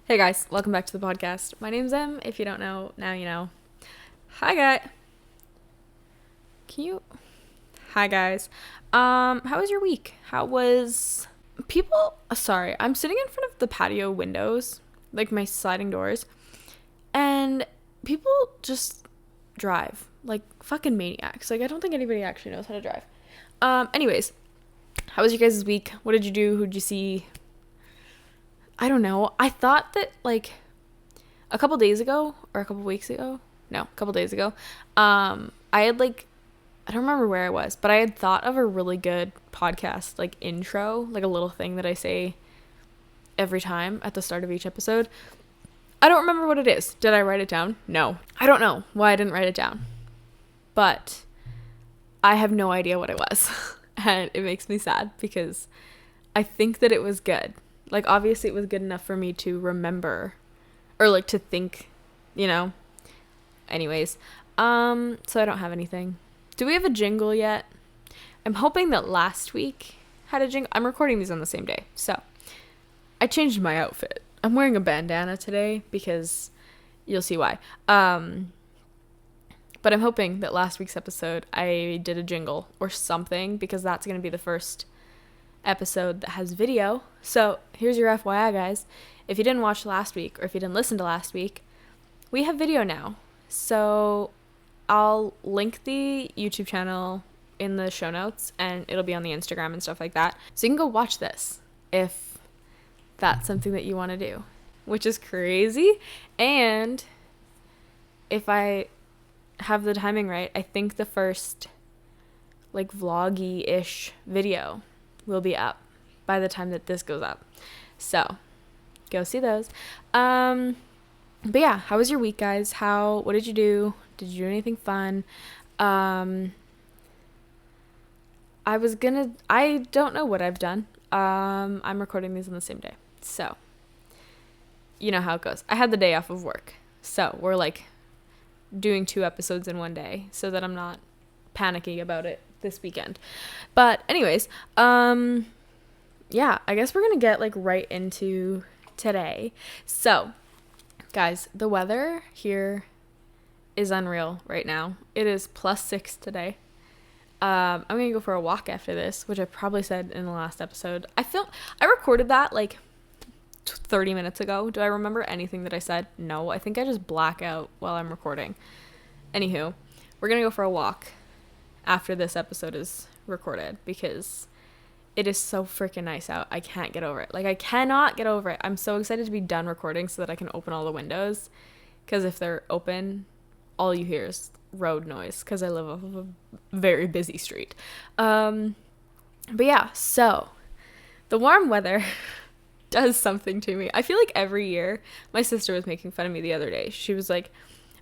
Hey guys, welcome back to the podcast. My name's Em. If you don't know, now you know. Hi guys. Can you? Hi guys. How was your week? How was people? Sorry, I'm sitting in front of the patio windows, like my sliding doors, and people just drive like fucking maniacs. Like I don't think anybody actually knows how to drive. Anyways, how was your guys' week? What did you do? Who'd you see? I don't know. I thought that like a couple days ago or a couple weeks ago, no, a couple days ago, I had like, I don't remember where I was, but I had thought of a really good podcast like intro, like a little thing that I say every time at the start of each episode. I don't remember what it is. Did I write it down? No. I don't know why I didn't write it down, but I have no idea what it was. And it makes me sad because I think that it was good. Like obviously it was good enough for me to remember or like to think, you know. Anyways, so I don't have anything. Do we have a jingle yet? I'm hoping that last week had a jingle. I'm recording these on the same day, so I changed my outfit. I'm wearing a bandana today because you'll see why. But I'm hoping that last week's episode I did a jingle or something because that's going to be the first episode that has video. So here's your FYI, guys. If you didn't watch last week or if you didn't listen to last week, we have video now. So I'll link the YouTube channel in the show notes and it'll be on the Instagram and stuff like that. So you can go watch this if that's something that you want to do, which is crazy. And if I have the timing right, I think the first like vloggy-ish video will be up by the time that this goes up. So go see those. But yeah, how was your week, guys? What did you do? Did you do anything fun? I don't know what I've done. I'm recording these on the same day. So, you know how it goes. I had the day off of work. So we're like doing 2 episodes in one day so that I'm not panicking about it this weekend. But anyways, yeah, I guess we're going to get like right into today. So, guys, the weather here is unreal right now. It is +6 today. I'm gonna go for a walk after this, which I probably said in the last episode. I recorded that like 30 minutes ago. Do I remember anything that I said? No, I think I just black out while I'm recording. Anywho, we're gonna go for a walk after this episode is recorded because it is so freaking nice out. I can't get over it. Like I cannot get over it. I'm so excited to be done recording so that I can open all the windows, because if they're open, all you hear is road noise because I live off of a very busy street. But yeah, so the warm weather does something to me. I feel like every year, my sister was making fun of me the other day. She was like,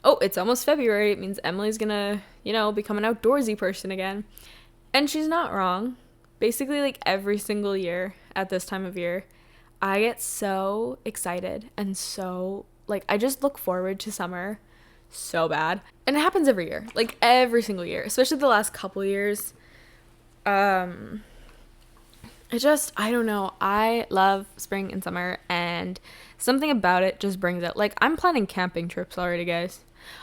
oh, it's almost February. It means Emily's gonna, become an outdoorsy person again. And she's not wrong. Basically, like every single year at this time of year, I get so excited and so, like, I just look forward to summer so bad. And it happens every year, like every single year, especially the last couple years. I don't know. I love spring and summer, and something about it just brings it. Like, I'm planning camping trips already, guys.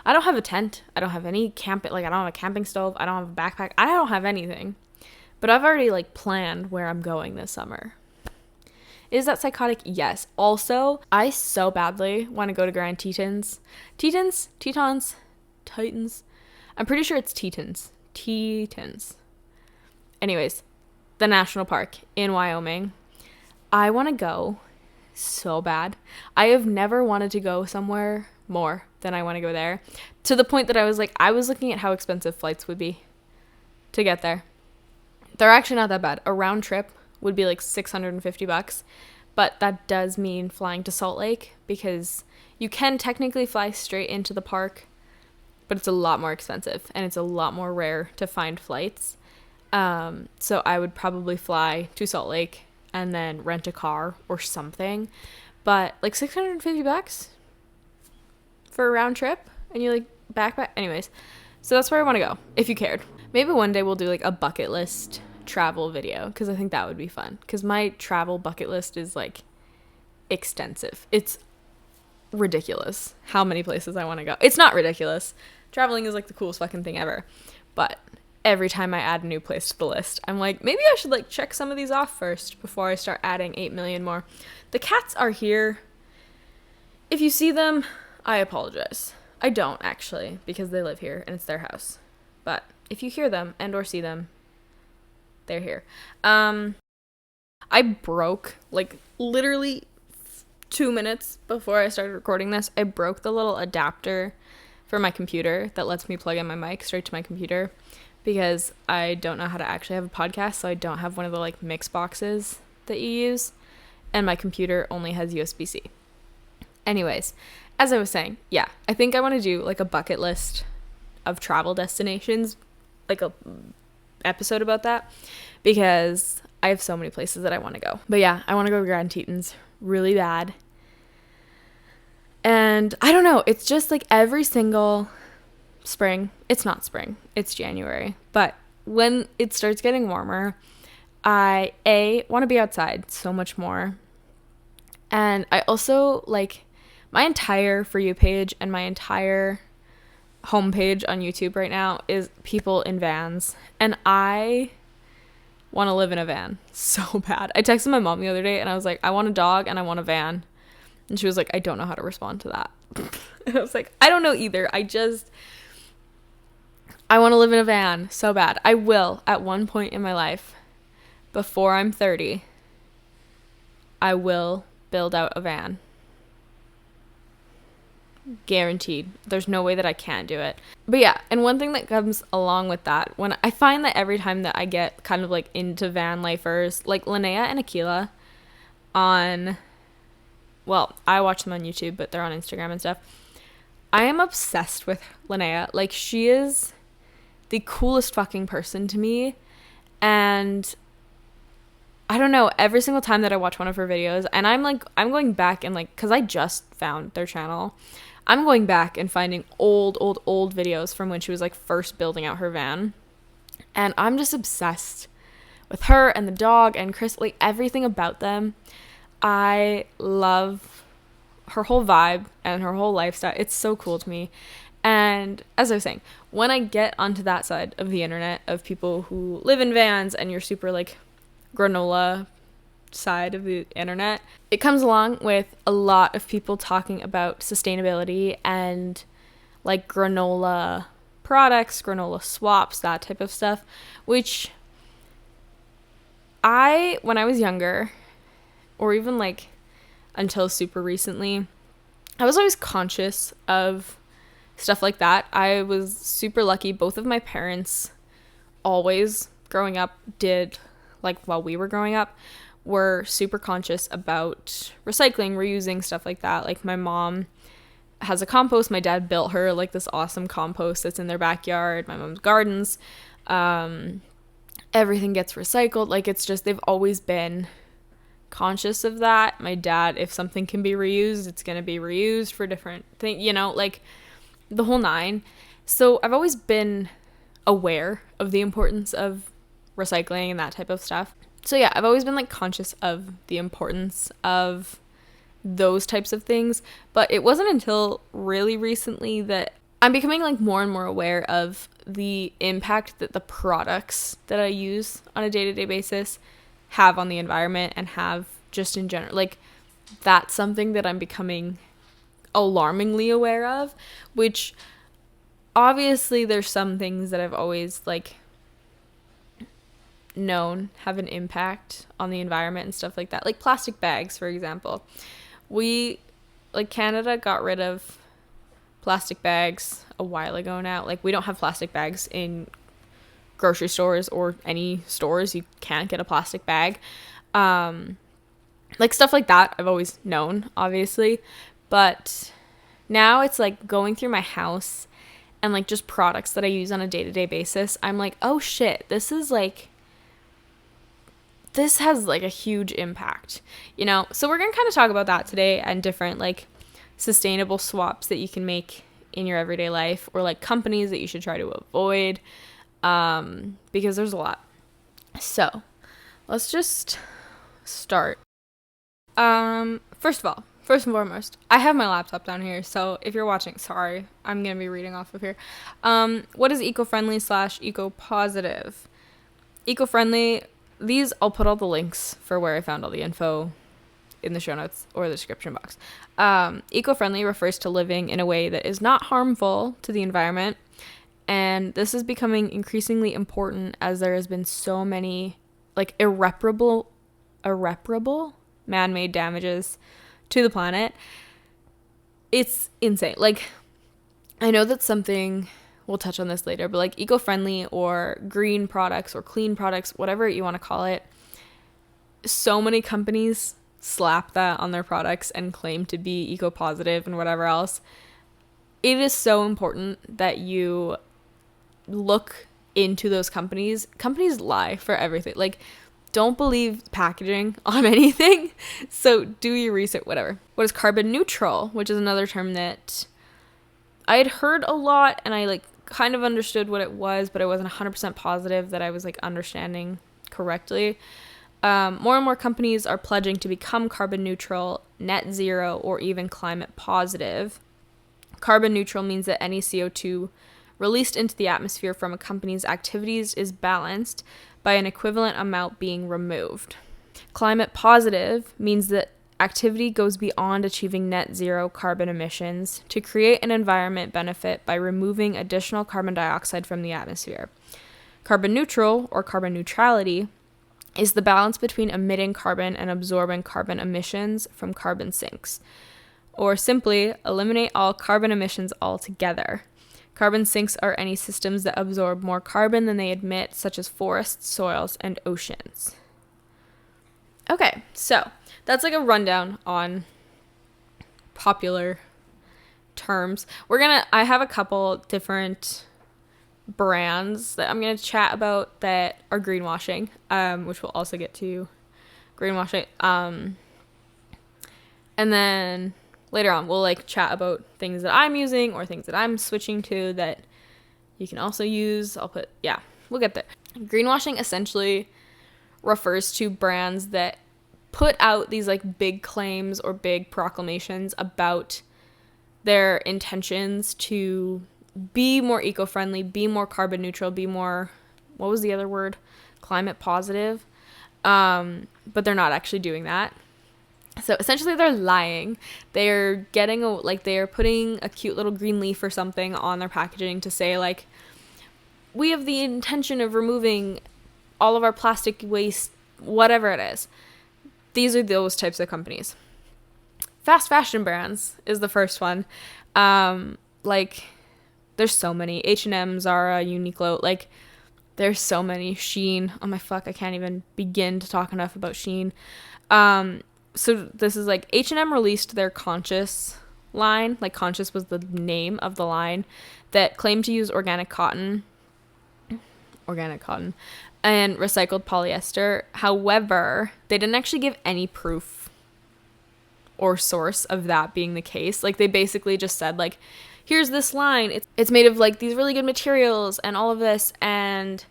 I don't have a tent. I don't have any like, I don't have a camping stove. I don't have a backpack. I don't have anything. But I've already, like, planned where I'm going this summer. Is that psychotic? Yes. Also, I so badly want to go to Grand Tetons. Tetons? Titans? I'm pretty sure it's Tetons. Tetons. Anyways, the national park in Wyoming. I want to go so bad. I have never wanted to go somewhere more than I want to go there. To the point that I was looking at how expensive flights would be to get there. They're actually not that bad. A round trip would be like $650, but that does mean flying to Salt Lake because you can technically fly straight into the park, but it's a lot more expensive and it's a lot more rare to find flights. So I would probably fly to Salt Lake and then rent a car or something, but like $650 for a round trip and you like backpack. Anyways, so that's where I want to go if you cared. Maybe one day we'll do like a bucket list travel video because I think that would be fun because my travel bucket list is like extensive. It's ridiculous how many places I want to go. It's not ridiculous. Traveling is like the coolest fucking thing ever. But every time I add a new place to the list, I'm like, maybe I should like check some of these off first before I start adding 8 million more. The cats are here. If you see them, I apologize. I don't actually, because they live here and it's their house. But if you hear them and or see them, they're here. I broke, like, literally 2 minutes before I started recording this, I broke the little adapter for my computer that lets me plug in my mic straight to my computer, because I don't know how to actually have a podcast, so I don't have one of the, like, mix boxes that you use, and my computer only has USB-C. Anyways, as I was saying, yeah, I think I want to do, like, a bucket list of travel destinations, like a episode about that, because I have so many places that I want to go. But yeah, I want to go to Grand Tetons really bad. And I don't know, it's just like every single spring. It's not spring, it's January. But when it starts getting warmer, I want to be outside so much more. And I also, like, my entire For You page and my entire homepage on YouTube right now is people in vans. And I want to live in a van so bad. I texted my mom the other day and I was like, I want a dog and I want a van. And she was like, I don't know how to respond to that. And I was like, I don't know either. I want to live in a van so bad. I will at one point in my life, before I'm 30, I will build out a van. Guaranteed. There's no way that I can't do it. But yeah, and one thing that comes along with that, when I find that every time that I get kind of like into van lifers, like Linnea and Akila I watch them on YouTube, but they're on Instagram and stuff. I am obsessed with Linnea. Like, she is the coolest fucking person to me. And I don't know, every single time that I watch one of her videos, and I'm going back and, like, because I just found their channel, I'm going back and finding old videos from when she was, like, first building out her van. And I'm just obsessed with her and the dog and Chris, like, everything about them. I love her whole vibe and her whole lifestyle. It's so cool to me. And as I was saying, when I get onto that side of the internet of people who live in vans and you're super, like, granola side of the internet, it comes along with a lot of people talking about sustainability and, like, granola products, granola swaps, that type of stuff, which when I was younger, or even, like, until super recently, I was always conscious of stuff like that. I was super lucky. Both of my parents always growing up did, like, while we were growing up, were super conscious about recycling, reusing, stuff like that. Like, my mom has a compost. My dad built her, like, this awesome compost that's in their backyard. My mom's gardens. Everything gets recycled. Like, it's just, they've always been conscious of that. My dad, if something can be reused, it's going to be reused for different things, you know, like, the whole nine. So I've always been aware of the importance of recycling and that type of stuff. So yeah, I've always been, like, conscious of the importance of those types of things, but it wasn't until really recently that I'm becoming, like, more and more aware of the impact that the products that I use on a day-to-day basis have on the environment and have just in general. Like, that's something that I'm becoming alarmingly aware of, which obviously there's some things that I've always, like, known have an impact on the environment and stuff like that. Like, plastic bags, for example. Canada got rid of plastic bags a while ago now. Like, we don't have plastic bags in grocery stores or any stores. You can't get a plastic bag. Like, stuff like that I've always known, obviously. But now it's, like, going through my house and, like, just products that I use on a day-to-day basis. I'm like, oh shit, this has, like, a huge impact, you know? So we're going to kind of talk about that today and different, like, sustainable swaps that you can make in your everyday life, or, like, companies that you should try to avoid, because there's a lot. So let's just start. First of all, first and foremost, I have my laptop down here, so if you're watching, sorry, I'm going to be reading off of here. What is eco-friendly / eco-positive? Eco-friendly, these, I'll put all the links for where I found all the info in the show notes or the description box. Eco-friendly refers to living in a way that is not harmful to the environment, and this is becoming increasingly important as there has been so many, like, irreparable man-made damages to the planet. It's insane. Like, I know that's something, we'll touch on this later, but like eco-friendly or green products or clean products, whatever you want to call it, so many companies slap that on their products and claim to be eco-positive and whatever else. It is so important that you look into those companies. Companies lie for everything. Like, don't believe packaging on anything. So do your research, whatever. What is carbon neutral, which is another term that I had heard a lot, and I like kind of understood what it was, but I wasn't 100% positive that I was like understanding correctly. More and more companies are pledging to become carbon neutral, net zero, or even climate positive. Carbon neutral means that any CO2 released into the atmosphere from a company's activities is balanced by an equivalent amount being removed. Climate positive means that activity goes beyond achieving net zero carbon emissions to create an environment benefit by removing additional carbon dioxide from the atmosphere. Carbon neutral, or carbon neutrality, is the balance between emitting carbon and absorbing carbon emissions from carbon sinks. Or simply, eliminate all carbon emissions altogether. Carbon sinks are any systems that absorb more carbon than they emit, such as forests, soils, and oceans. Okay, so that's like a rundown on popular terms. I have a couple different brands that I'm going to chat about that are greenwashing, which we'll also get to greenwashing. And then later on, we'll like chat about things that I'm using or things that I'm switching to that you can also use. We'll get there. Greenwashing essentially refers to brands that put out these like big claims or big proclamations about their intentions to be more eco-friendly, be more carbon neutral, be more, what was the other word? Climate positive. But they're not actually doing that. So essentially they're lying. They're they're putting a cute little green leaf or something on their packaging to say like, we have the intention of removing all of our plastic waste, whatever it is. These are those types of companies. Fast fashion brands is the first one. There's so many. H&M, Zara, Uniqlo, like there's so many. Shein. Oh my fuck, I can't even begin to talk enough about Shein. So this is like H&M released their Conscious line. Like Conscious was the name of the line that claimed to use organic cotton and recycled polyester. However, they didn't actually give any proof or source of that being the case. Like they basically just said like, here's this line. It's made of like these really good materials and all of this and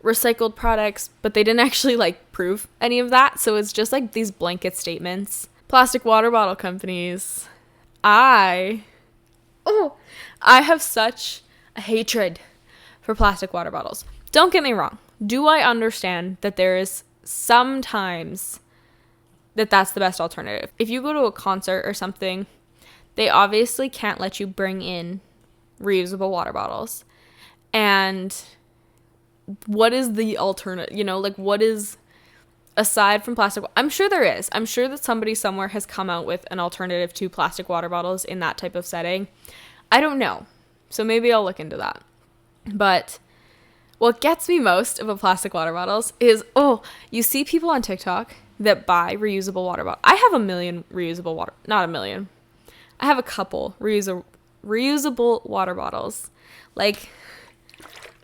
recycled products, but they didn't actually like prove any of that. So it's just like these blanket statements. Plastic water bottle companies. I have such a hatred for plastic water bottles. Don't get me wrong. Do I understand that there is sometimes that's the best alternative? If you go to a concert or something, they obviously can't let you bring in reusable water bottles. And what is the alternative? You know, like what is, aside from plastic? I'm sure there is. I'm sure that somebody somewhere has come out with an alternative to plastic water bottles in that type of setting. I don't know. So maybe I'll look into that. But what gets me most about plastic water bottles is, you see people on TikTok that buy reusable water bottles. I have I have a couple reusable water bottles. Like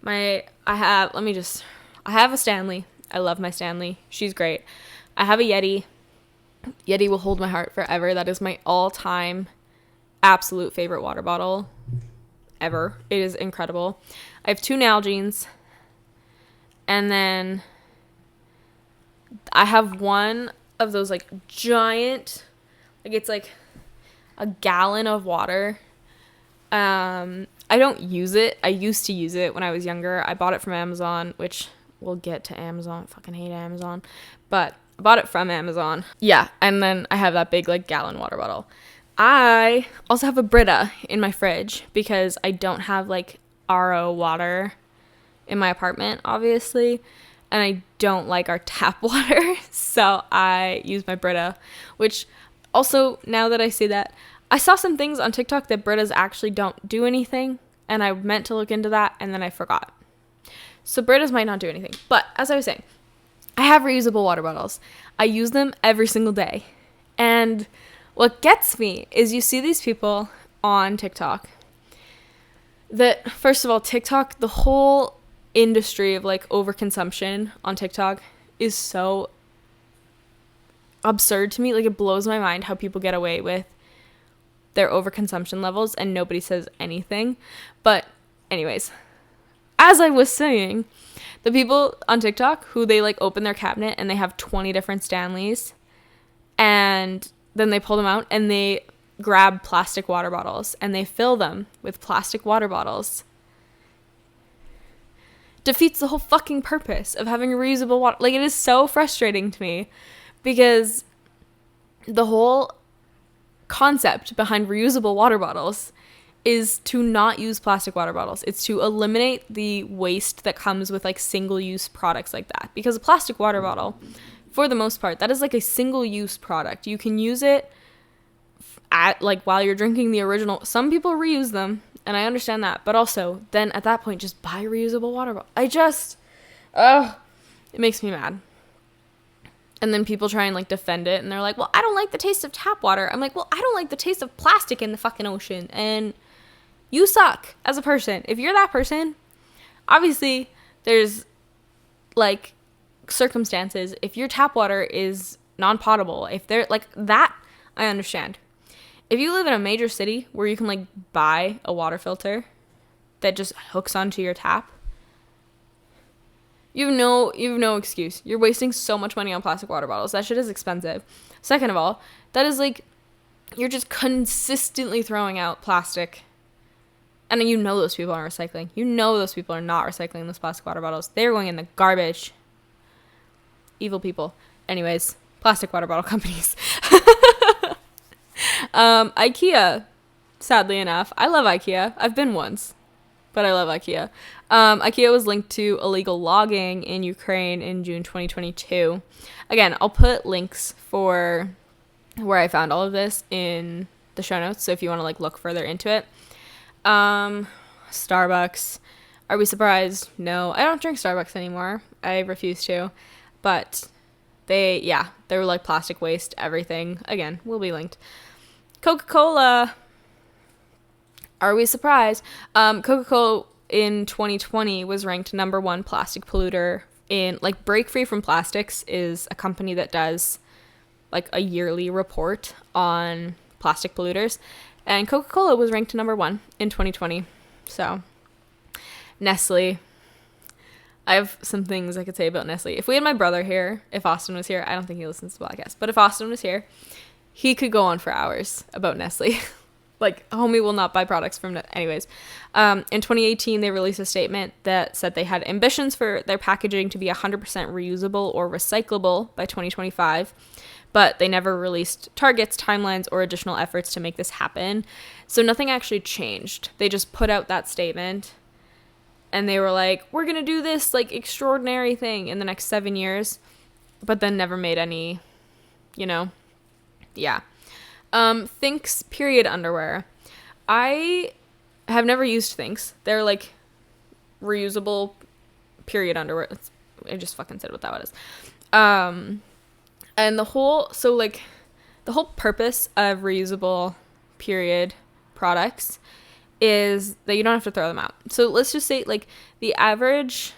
I have a Stanley. I love my Stanley. She's great. I have a Yeti. Yeti will hold my heart forever. That is my all-time absolute favorite water bottle ever. It is incredible. I have 2 Nalgene's. And then I have one of those like giant Like, it's like a gallon of water. I don't use it. I used to use it when I was younger. I bought it from Amazon, which we'll get to Amazon. I fucking hate Amazon. But I bought it from Amazon. Yeah, and then I have that big, like, gallon water bottle. I also have a Brita in my fridge because I don't have, like, RO water in my apartment, obviously. And I don't like our tap water. So I use my Brita, which also, now that I say that, I saw some things on TikTok that Britas actually don't do anything, and I meant to look into that, and then I forgot. So Britas might not do anything. But as I was saying, I have reusable water bottles. I use them every single day. And what gets me is you see these people on TikTok that, first of all, TikTok, the whole industry of, like, overconsumption on TikTok is so absurd to me. Like, it blows my mind how people get away with their overconsumption levels and nobody says anything. But anyways, as I was saying, the people on TikTok who they, like, open their cabinet and they have 20 different Stanleys, and then they pull them out and they grab plastic water bottles and they fill them with plastic water bottles, defeats the whole fucking purpose of having a reusable water. Like, it is so frustrating to me because the whole concept behind reusable water bottles is to not use plastic water bottles. It's to eliminate the waste that comes with, like, single-use products like that. Because a plastic water bottle, for the most part, that is like a single-use product. You can use it at, like, while you're drinking the original. Some people reuse them, and I understand that. But also, then at that point, just buy a reusable water bottle. It makes me mad. And then people try and, like, defend it, and they're like, well, I don't like the taste of tap water. I'm like, well, I don't like the taste of plastic in the fucking ocean. And you suck as a person. If you're that person, obviously there's, like, circumstances. If your tap water is non-potable, if they're, like, that, I understand. If you live in a major city where you can, like, buy a water filter that just hooks onto your tap, you've no excuse. You're wasting so much money on plastic water bottles. That shit is expensive. Second of all, that is, like, you're just consistently throwing out plastic. And you know those people aren't recycling. You know those people are not recycling those plastic water bottles. They're going in the garbage. Evil people. Anyways, plastic water bottle companies. IKEA, sadly enough. I love IKEA. I've been once, but I love IKEA. IKEA was linked to illegal logging in Ukraine in June 2022. Again, I'll put links for where I found all of this in the show notes, so if you want to, like, look further into it. Starbucks. Are we surprised? No. I don't drink Starbucks anymore. I refuse to. But they were, like, plastic waste, everything. Again, will be linked. Coca-Cola. Are we surprised? Coca-Cola in 2020 was ranked number 1 plastic polluter in, like, Break Free from Plastics is a company that does, like, a yearly report on plastic polluters, and Coca-Cola was ranked number 1 in 2020. So, Nestle. I have some things I could say about Nestle. If we had my brother here, if Austin was here, I don't think he listens to the podcast, but if Austin was here, he could go on for hours about Nestle. Like, homie will not buy products from anyways. In 2018, they released a statement that said they had ambitions for their packaging to be 100% reusable or recyclable by 2025, but they never released targets, timelines, or additional efforts to make this happen. So nothing actually changed. They just put out that statement, and they were like, we're going to do this, like, extraordinary thing in the next 7 years, but then never made any, yeah. Thinx period underwear. I have never used Thinx. They're, like, reusable period underwear. I just fucking said what that was. And the whole purpose of reusable period products is that you don't have to throw them out. So let's just say, like, the average,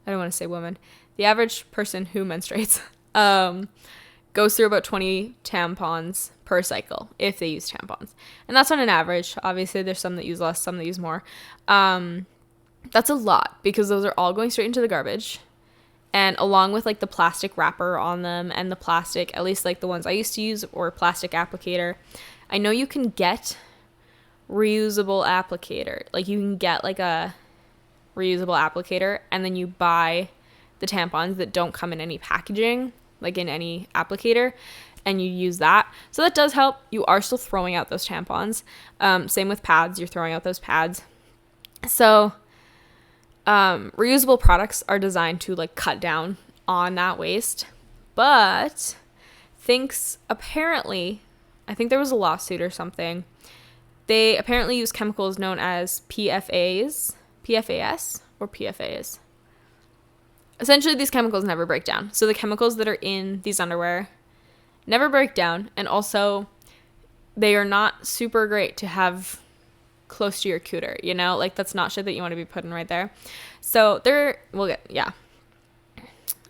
I don't want to say woman, the average person who menstruates, goes through about 20 tampons per cycle if they use tampons. And that's on an average. Obviously, there's some that use less, some that use more. That's a lot because those are all going straight into the garbage. And along with like the plastic wrapper on them and the plastic, at least like the ones I used to use, or plastic applicator, I know you can get reusable applicator. Like you can get like a reusable applicator and then you buy the tampons that don't come in any packaging, like in any applicator, and you use that. So that does help. You are still throwing out those tampons. Same with pads. You're throwing out those pads. So reusable products are designed to like cut down on that waste. But apparently, I think there was a lawsuit or something. They apparently use chemicals known as PFAS or PFAs. Essentially, these chemicals never break down. So the chemicals that are in these underwear never break down, and also they are not super great to have close to your cooter, you know? Like, that's not shit that you want to be putting right there. So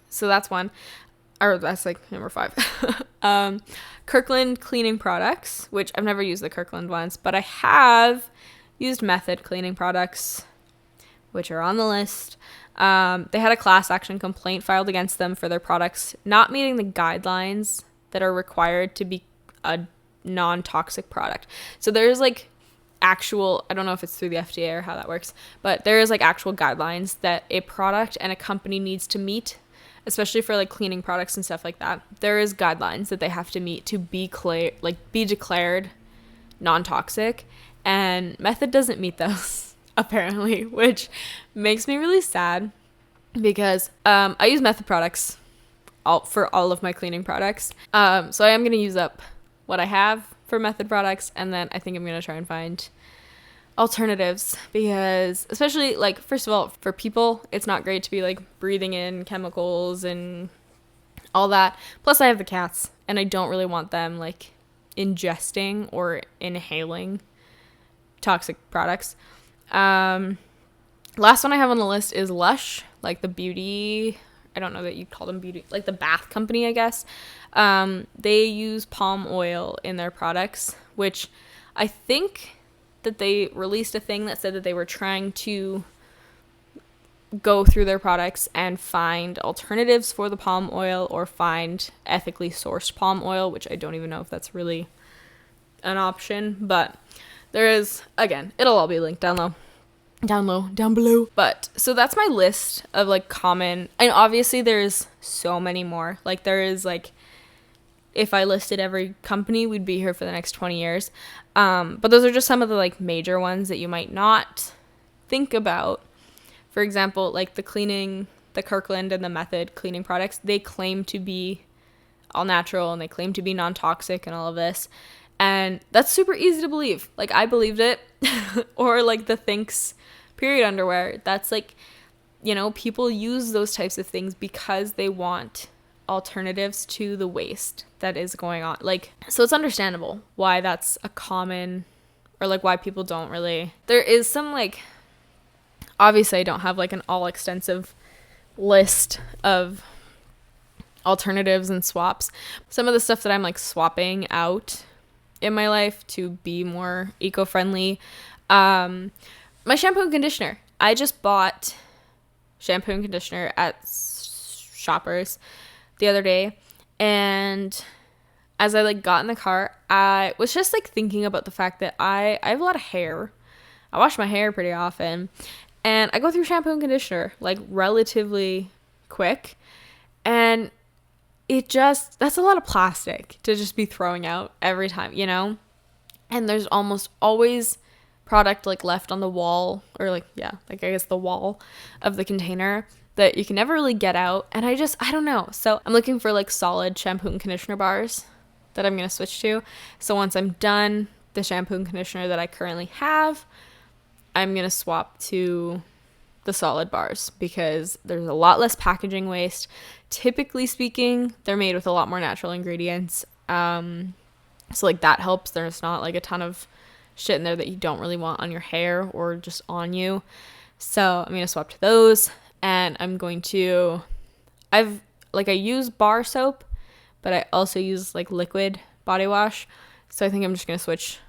so that's one. Or that's like number 5. Kirkland cleaning products, which I've never used the Kirkland ones, but I have used Method cleaning products, which are on the list. They had a class action complaint filed against them for their products not meeting the guidelines that are required to be a non-toxic product. So there's like actual, I don't know if it's through the FDA or how that works, but there is like actual guidelines that a product and a company needs to meet, especially for like cleaning products and stuff like that. There is guidelines that they have to meet to be declared non-toxic, and Method doesn't meet those apparently, which makes me really sad because I use Method products for all of my cleaning products. So I am going to use up what I have for Method products, and then I think I'm going to try and find alternatives, because especially like, first of all, for people, it's not great to be like breathing in chemicals and all that. Plus I have the cats and I don't really want them like ingesting or inhaling toxic products. Last one I have on the list is Lush, like the beauty, I don't know that you'd call them beauty, like the bath company, I guess. They use palm oil in their products, which I think that they released a thing that said that they were trying to go through their products and find alternatives for the palm oil, or find ethically sourced palm oil, which I don't even know if that's really an option, but there is, again, it'll all be linked down below. But so that's my list of like common, and obviously there's so many more. Like there is like, if I listed every company, we'd be here for the next 20 years. But those are just some of the like major ones that you might not think about. For example, like the Kirkland and the Method cleaning products, they claim to be all natural and they claim to be non-toxic and all of this. And that's super easy to believe. Like I believed it. Or like the Thinx period underwear. That's like, you know, people use those types of things because they want alternatives to the waste that is going on. Like, so it's understandable why that's a common, or like why people don't really, there is some like, obviously I don't have like an all extensive list of alternatives and swaps. Some of the stuff that I'm like swapping out in my life to be more eco-friendly, my shampoo and conditioner. I just bought shampoo and conditioner at Shoppers the other day, and as I like got in the car, I was just like thinking about the fact that I have a lot of hair. I wash my hair pretty often, and I go through shampoo and conditioner like relatively quick, and that's a lot of plastic to just be throwing out every time, you know? And there's almost always product like left on the wall, or like, yeah, like I guess the wall of the container that you can never really get out. And I don't know. So I'm looking for like solid shampoo and conditioner bars that I'm going to switch to. So once I'm done the shampoo and conditioner that I currently have, I'm going to swap to the solid bars because there's a lot less packaging waste. Typically speaking, they're made with a lot more natural ingredients. So like that helps. There's not like a ton of shit in there that you don't really want on your hair or just on you. So I'm going to swap to those. And I'm going to, I use bar soap, but I also use like liquid body wash. So I think I'm just going to switch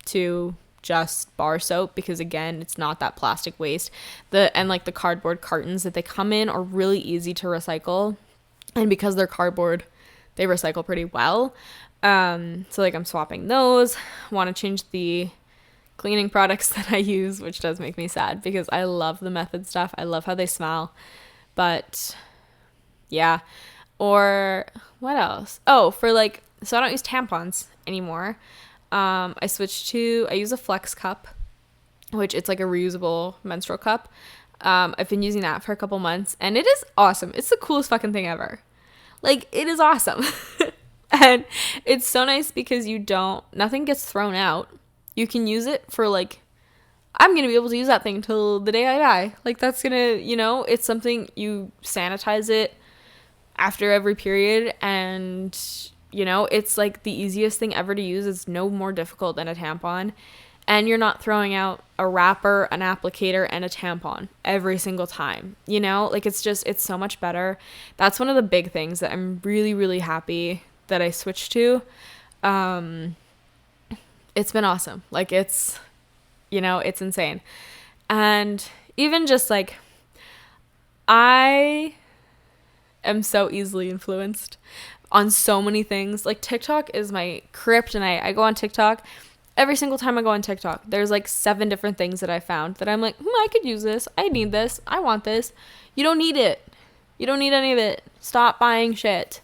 to just bar soap, because again, it's not that plastic waste. The cardboard cartons that they come in are really easy to recycle, and because they're cardboard, they recycle pretty well. So like I'm swapping those. Want to change the cleaning products that I use, which does make me sad because I love the Method stuff. I love how they smell. But yeah. Or what else? Oh, so I don't use tampons anymore. I use a Flex cup, which it's like a reusable menstrual cup. I've been using that for a couple months, and it is awesome. It's the coolest fucking thing ever. Like, it is awesome. And it's so nice because nothing gets thrown out. You can use it for I'm going to be able to use that thing till the day I die. Like, that's going to, it's something, you sanitize it after every period, and, it's like the easiest thing ever to use. It's no more difficult than a tampon. And you're not throwing out a wrapper, an applicator, and a tampon every single time. It's so much better. That's one of the big things that I'm really, really happy that I switched to. It's been awesome. It's insane. And even just I am so easily influenced on so many things. TikTok is my kryptonite. I go on TikTok. Every single time I go on TikTok, there's 7 different things that I found that I'm I could use this. I need this. I want this. You don't need it. You don't need any of it. Stop buying shit.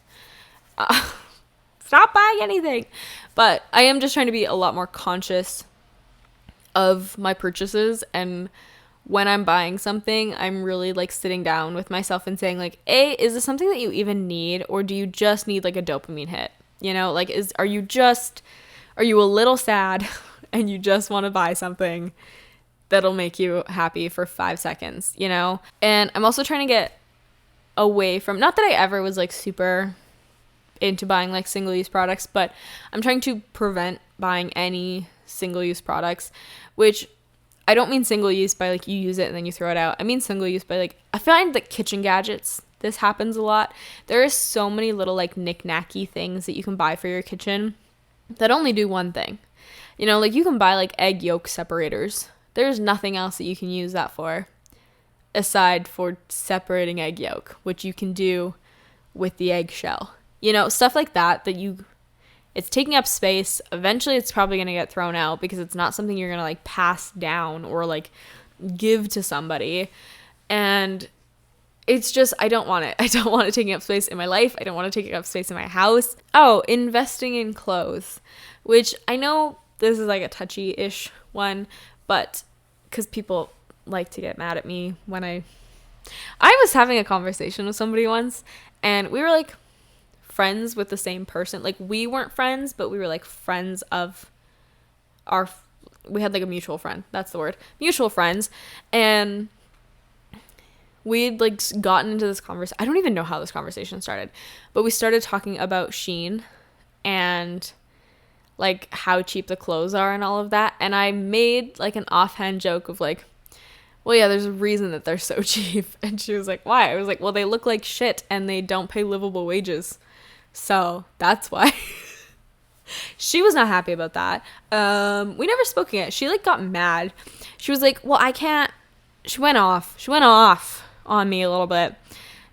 Stop buying anything. But I am just trying to be a lot more conscious of my purchases, and when I'm buying something, I'm really sitting down with myself and saying A, is this something that you even need, or do you just need a dopamine hit? Are you a little sad and you just want to buy something that'll make you happy for 5 seconds, And I'm also trying to get away from, not that I ever was super into buying single-use products, but I'm trying to prevent buying any single-use products, which I don't mean single-use by you use it and then you throw it out. I mean single-use by I find that kitchen gadgets, this happens a lot. There is so many little knick-knacky things that you can buy for your kitchen that only do one thing. You can buy egg yolk separators. There's nothing else that you can use that for aside for separating egg yolk, which you can do with the eggshell. Stuff like that it's taking up space. Eventually it's probably going to get thrown out because it's not something you're going to pass down or give to somebody. And it's just, I don't want it. I don't want it taking up space in my life. I don't want it taking up space in my house. Oh, investing in clothes, which I know this is a touchy-ish one, but because people like to get mad at me when I was having a conversation with somebody once, and we were friends with the same person. We weren't friends, but we were friends of we had a mutual friend. That's the word. Mutual friends. And we'd gotten into this conversation. I don't even know how this conversation started, but we started talking about Shein and how cheap the clothes are and all of that. And I made an offhand joke of well, yeah, there's a reason that they're so cheap. And she was why? I was well, they look like shit and they don't pay livable wages. So that's why. She was not happy about that. We never spoke again. She got mad. She was well, I can't. She went off on me a little bit.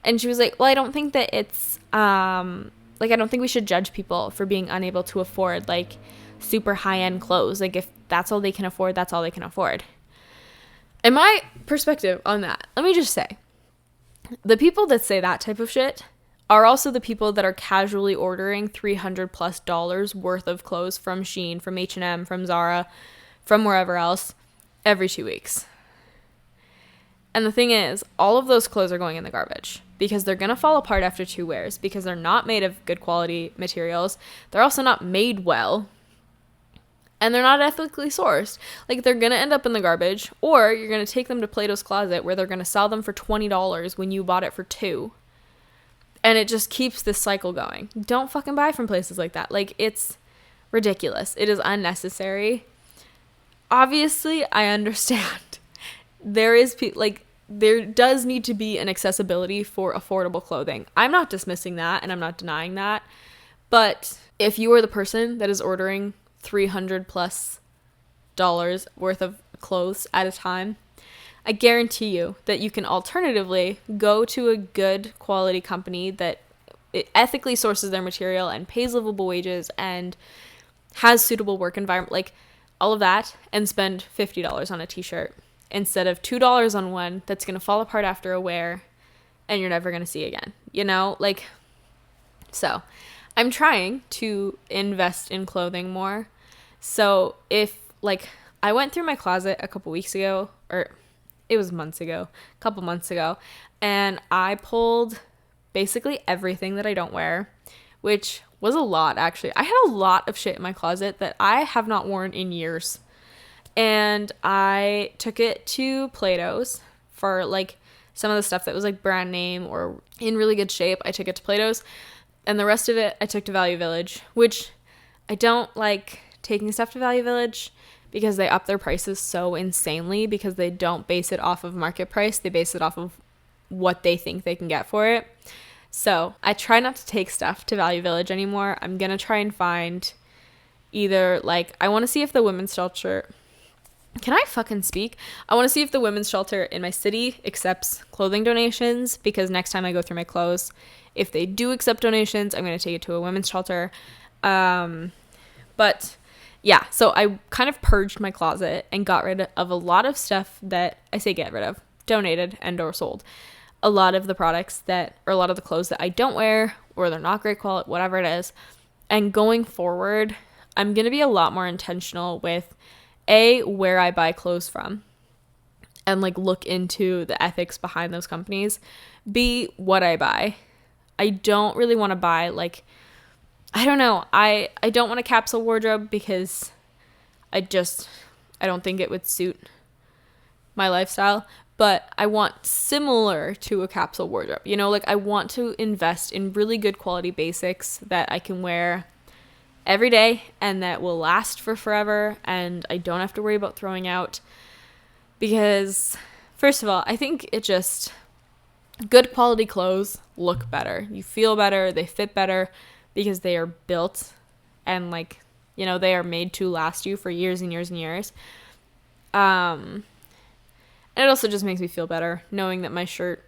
And she was well, I don't think that it's, I don't think we should judge people for being unable to afford, super high-end clothes. If that's all they can afford, that's all they can afford. And my perspective on that, let me just say, the people that say that type of shit are also the people that are casually ordering $300+ worth of clothes from Shein, from H&M, from Zara, from wherever else, every 2 weeks. And the thing is, all of those clothes are going in the garbage because they're going to fall apart after 2 wears because they're not made of good quality materials. They're also not made well. And they're not ethically sourced. They're going to end up in the garbage, or you're going to take them to Plato's Closet where they're going to sell them for $20 when you bought it for $2. And it just keeps this cycle going. Don't fucking buy from places like that. It's ridiculous. It is unnecessary. Obviously, I understand. There does need to be an accessibility for affordable clothing. I'm not dismissing that, and I'm not denying that. But if you are the person that is ordering $300+ worth of clothes at a time, I guarantee you that you can alternatively go to a good quality company that it ethically sources their material and pays livable wages and has suitable work environment, like all of that, and spend $50 on a t-shirt instead of $2 on one that's going to fall apart after a wear and you're never going to see again, you know? Like, so I'm trying to invest in clothing more. So if, like, I went through my closet a couple weeks ago, or it was a couple months ago, and I pulled basically everything that I don't wear, which was a lot, actually. I had a lot of shit in my closet that I have not worn in years. And I took it to Plato's for, like, some of the stuff that was, like, brand name or in really good shape. I took it to Plato's. And the rest of it, I took to Value Village, which I don't like taking stuff to Value Village because they up their prices so insanely because they don't base it off of market price. They base it off of what they think they can get for it. So I try not to take stuff to Value Village anymore. I'm going to try and find either, like, I want to see if the women's shelter... Can I fucking speak? I want to see if the women's shelter in my city accepts clothing donations, because next time I go through my clothes, if they do accept donations, I'm going to take it to a women's shelter. But yeah, so I kind of purged my closet and got rid of a lot of stuff that I say get rid of, donated and or sold. A lot of the products that, or a lot of the clothes that I don't wear, or they're not great quality, whatever it is. And going forward, I'm going to be a lot more intentional with where I buy clothes from and, like, look into the ethics behind those companies. B, what I buy. I don't really want to buy, like, I don't know. I don't want a capsule wardrobe because I don't think it would suit my lifestyle, but I want similar to a capsule wardrobe. You know, like, I want to invest in really good quality basics that I can wear every day and that will last for forever and I don't have to worry about throwing out, because first of all, I think it just, good quality clothes look better, you feel better, they fit better because they are built and, like, you know, they are made to last you for years and years and years. And it also just makes me feel better knowing that my shirt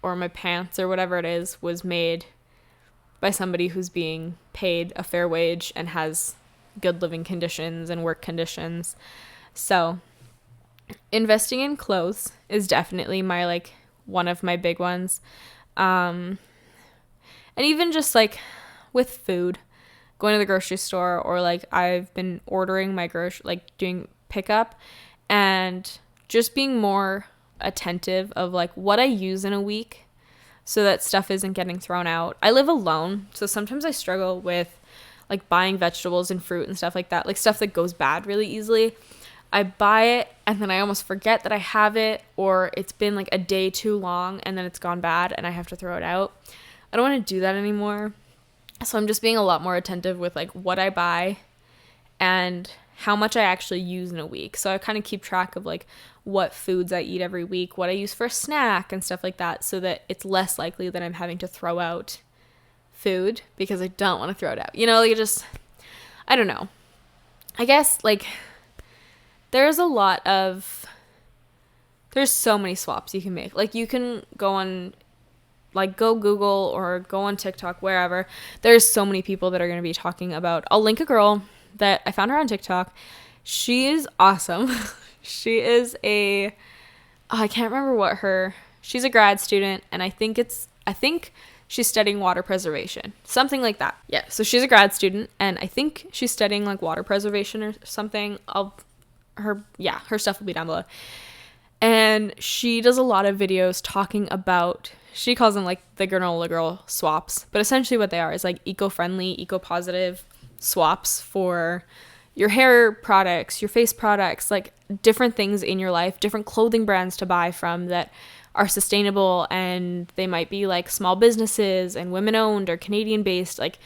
or my pants or whatever it is was made by somebody who's being paid a fair wage and has good living conditions and work conditions. So investing in clothes is definitely my, like, one of my big ones. And even just, like, with food, going to the grocery store, or, like, I've been ordering my doing pickup and just being more attentive of, like, what I use in a week, so that stuff isn't getting thrown out. I live alone, so sometimes I struggle with, like, buying vegetables and fruit and stuff like that, like stuff that goes bad really easily. I buy it and then I almost forget that I have it, or it's been, like, a day too long and then it's gone bad and I have to throw it out. I don't want to do that anymore. So I'm just being a lot more attentive with, like, what I buy and how much I actually use in a week. So I kind of keep track of, like, what foods I eat every week, what I use for a snack and stuff like that, so that it's less likely that I'm having to throw out food because I don't want to throw it out. You know, like, it just, I don't know. I guess, like, there's so many swaps you can make. Like, you can go on, like, go Google or go on TikTok, wherever. There's so many people that are going to be talking about, I'll link a girl that I found her on TikTok. She is awesome. She is I can't remember she's a grad student, and I think she's studying water preservation, something like that. Yeah, so she's a grad student, and I think she's studying, like, water preservation or something. Her stuff will be down below. And she does a lot of videos talking about, she calls them, like, the granola girl swaps, but essentially what they are is, like, eco-friendly, eco-positive swaps for your hair products, your face products, like, different things in your life, different clothing brands to buy from that are sustainable, and they might be, like, small businesses and women owned or Canadian based, like,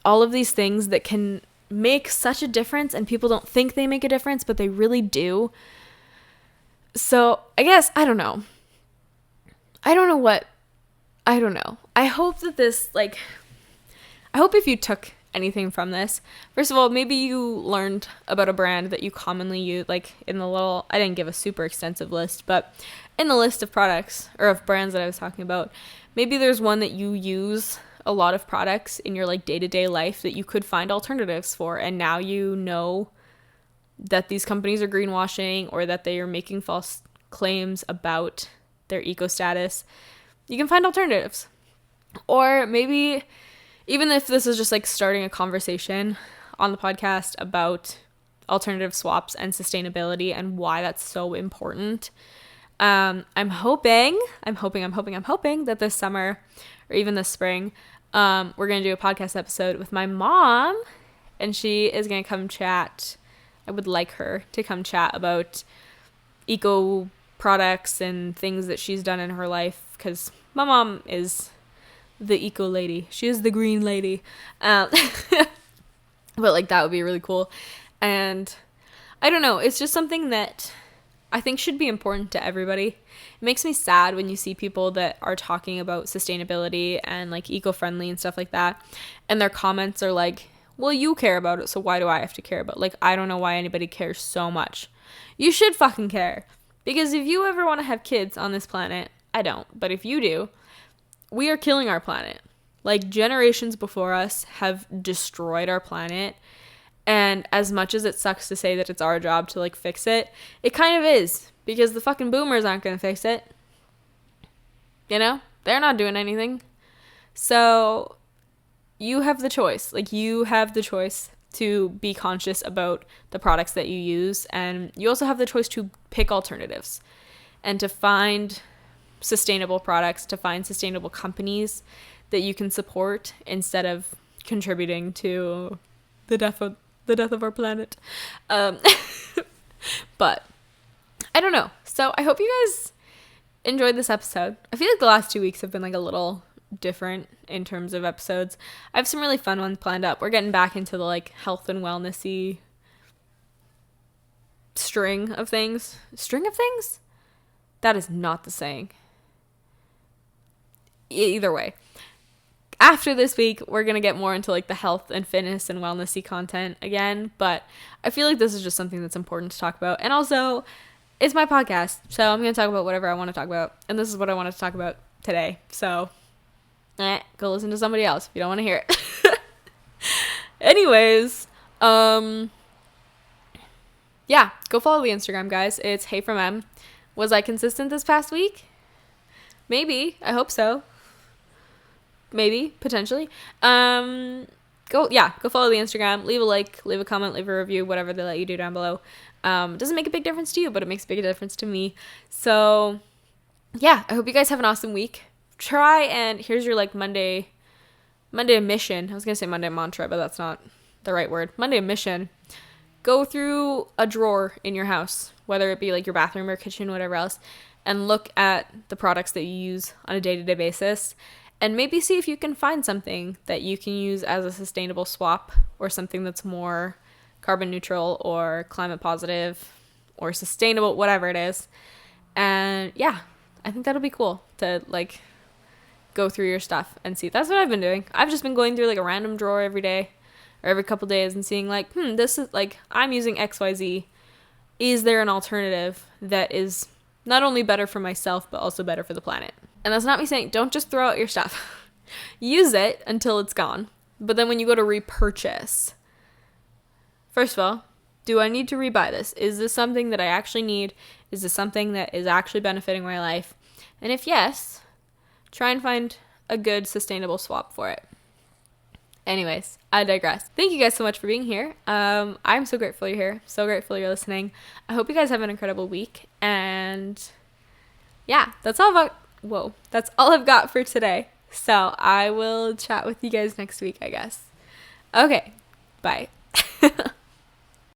all of these things that can make such a difference, and people don't think they make a difference, but they really do. So I guess, I don't know. I hope that this, like, I hope if you took anything from this. First of all, maybe you learned about a brand that you commonly use, like in the little, I didn't give a super extensive list, but in the list of products or of brands that I was talking about, maybe there's one that you use a lot of products in your like day-to-day life that you could find alternatives for, and now you know that these companies are greenwashing or that they are making false claims about their eco status. You can find alternatives. Or maybe even if this is just like starting a conversation on the podcast about alternative swaps and sustainability and why that's so important. I'm hoping that this summer or even this spring, we're going to do a podcast episode with my mom, and she is going to come chat. I would like her to come chat about eco products and things that she's done in her life, because my mom is the eco lady. She is the green lady. But like that would be really cool. And I don't know, it's just something that I think should be important to everybody. It makes me sad when you see people that are talking about sustainability and like eco-friendly and stuff like that, and their comments are like, well, you care about it, so why do I have to care about it? Like, I don't know why anybody cares so much. You should fucking care. Because if you ever want to have kids on this planet, I don't, but if you do, we are killing our planet. Like, generations before us have destroyed our planet. And as much as it sucks to say that it's our job to, like, fix it, it kind of is. Because the fucking boomers aren't going to fix it. You know? They're not doing anything. So, you have the choice. Like, you have the choice to be conscious about the products that you use. And you also have the choice to pick alternatives. And to find sustainable products, to find sustainable companies that you can support instead of contributing to the death of our planet. But I don't know. So I hope you guys enjoyed this episode. I feel like the last 2 weeks have been like a little different in terms of episodes. I have some really fun ones planned up. We're getting back into the like health and wellnessy string of things. String of things? That is not the saying. Either way, after this week, we're going to get more into like the health and fitness and wellnessy content again, but I feel like this is just something that's important to talk about. And also, it's my podcast, so I'm going to talk about whatever I want to talk about, and this is what I wanted to talk about today. So, go listen to somebody else if you don't want to hear it. Anyways, yeah, go follow the Instagram, guys. It's Hey From M. Was I consistent this past week? Maybe. I hope so. Maybe, potentially. Go follow the Instagram, leave a like, leave a comment, leave a review, whatever they let you do down below. It doesn't make a big difference to you, but it makes a big difference to me. So yeah, I hope you guys have an awesome week. Try and here's your like Monday mission. I was gonna say Monday mantra, but that's not the right word. Monday mission. Go through a drawer in your house, whether it be like your bathroom or kitchen, whatever else, and look at the products that you use on a day-to-day basis. And maybe see if you can find something that you can use as a sustainable swap, or something that's more carbon neutral or climate positive or sustainable, whatever it is. And yeah, I think that'll be cool to like go through your stuff and see. That's what I've been doing. I've just been going through like a random drawer every day or every couple days and seeing like, this is like, I'm using XYZ. Is there an alternative that is not only better for myself, but also better for the planet? And that's not me saying don't just throw out your stuff. Use it until it's gone. But then when you go to repurchase, first of all, do I need to rebuy this? Is this something that I actually need? Is this something that is actually benefiting my life? And if yes, try and find a good sustainable swap for it. Anyways, I digress. Thank you guys so much for being here. I'm so grateful you're here. So grateful you're listening. I hope you guys have an incredible week. And yeah, that's all I've got for today. So I will chat with you guys next week, I guess. Okay, bye.